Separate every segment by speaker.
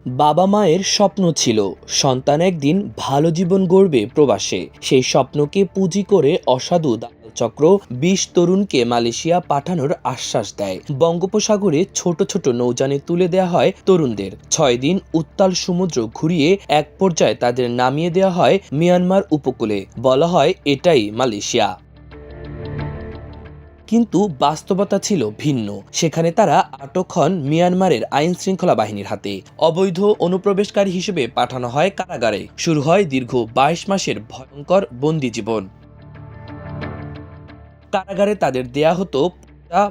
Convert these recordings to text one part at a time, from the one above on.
Speaker 1: বাবা মায়ের স্বপ্ন ছিল সন্তান একদিন ভালো জীবন গড়বে প্রবাসে। সেই স্বপ্নকে পুঁজি করে অসাধু দালাল চক্র ২০ তরুণকে মালয়েশিয়া পাঠানোর আশ্বাস দেয়। বঙ্গোপসাগরে ছোট ছোট নৌযানে তুলে দেওয়া হয় তরুণদের। ৬ দিন উত্তাল সমুদ্র ঘুরিয়ে এক পর্যায়ে তাদের নামিয়ে দেওয়া হয় মিয়ানমার উপকূলে। বলা হয় এটাই মালয়েশিয়া, কিন্তু বাস্তবতা ছিল ভিন্ন। সেখানে তারা আটক হন মিয়ানমারের আইন শৃঙ্খলা বাহিনীর হাতে। অবৈধ অনুপ্রবেশকারী হিসেবে পাঠানো হয় কারাগারে। শুরু হয় দীর্ঘ ২২ মাসের ভয়ঙ্কর বন্দি জীবন। কারাগারে তাদের দেয়া হতো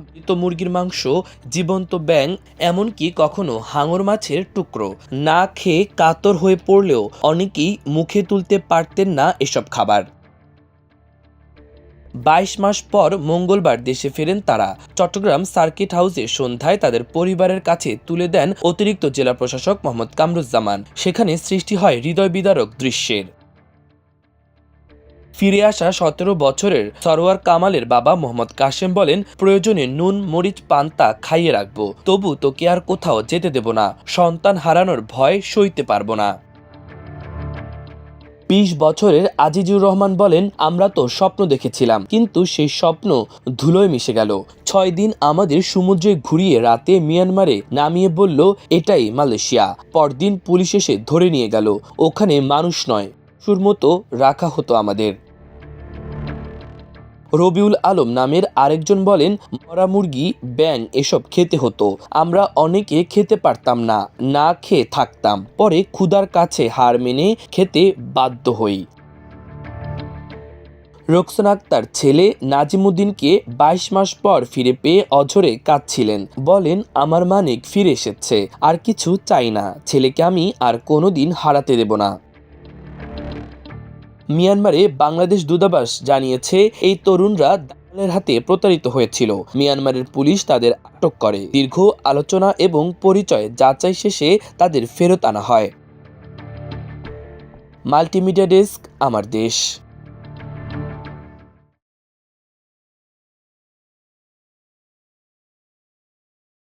Speaker 1: মৃত মুরগির মাংস, জীবন্ত ব্যাঙ, এমনকি কখনো হাঙর মাছের টুকরো। না খেয়ে কাতর হয়ে পড়লেও অনেকেই মুখে তুলতে পারতেন না এসব খাবার। ২২ মাস পর মঙ্গলবার দেশে ফেরেন তারা। চট্টগ্রাম সার্কিট হাউসে সন্ধ্যায় তাদের পরিবারের কাছে তুলে দেন অতিরিক্ত জেলা প্রশাসক মোহাম্মদ কামরুজ্জামান। সেখানে সৃষ্টি হয় হৃদয় বিদারক দৃশ্যের। ফিরে আসা ১৭ বছরের সরোয়ার কামালের বাবা মোহাম্মদ কাশেম বলেন, প্রয়োজনে নুন মরিচ পান্তা খাইয়ে রাখবো, তবু তোকে আর কোথাও যেতে দেব না। সন্তান হারানোর ভয় সইতে পারবো না। ২০ বছরের আজিজুর রহমান বলেন, আমরা তো স্বপ্ন দেখেছিলাম, কিন্তু সেই স্বপ্ন ধুলোয় মিশে গেল। ৬ দিন আমাদের সমুদ্রে ঘুরিয়ে রাতে মিয়ানমারে নামিয়ে বলল এটাই মালয়েশিয়া। পরদিন পুলিশ এসে ধরে নিয়ে গেল। ওখানে মানুষ নয়, পশুর মতো রাখা হতো আমাদের। রবিউল আলম নামের আরেকজন বলেন, মরা মুরগি, ব্যাঙ এসব খেতে হতো। আমরা অনেকে খেতে পারতাম না, না খেয়ে থাকতাম। পরে ক্ষুধার কাছে হার মেনে খেতে বাধ্য হই। রোকসানা আক্তার ছেলে নাজিমুদ্দিনকে ২২ মাস পর ফিরে পেয়ে অঝরে কাঁদছিলেন। বলেন, আমার মানিক ফিরে এসেছে, আর কিছু চাই না। ছেলেকে আমি আর কোনোদিন হারাতে দেব না। মিয়ানমারে বাংলাদেশ দূতাবাস জানিয়েছে, এই তরুণরা দালালের হাতে প্রতারিত হয়েছিল। মিয়ানমারের পুলিশ তাদের আটক করে। দীর্ঘ আলোচনা এবং পরিচয় যাচাই শেষে তাদের ফেরত আনা হয়। মাল্টিমিডিয়া ডেস্ক, আমার দেশ।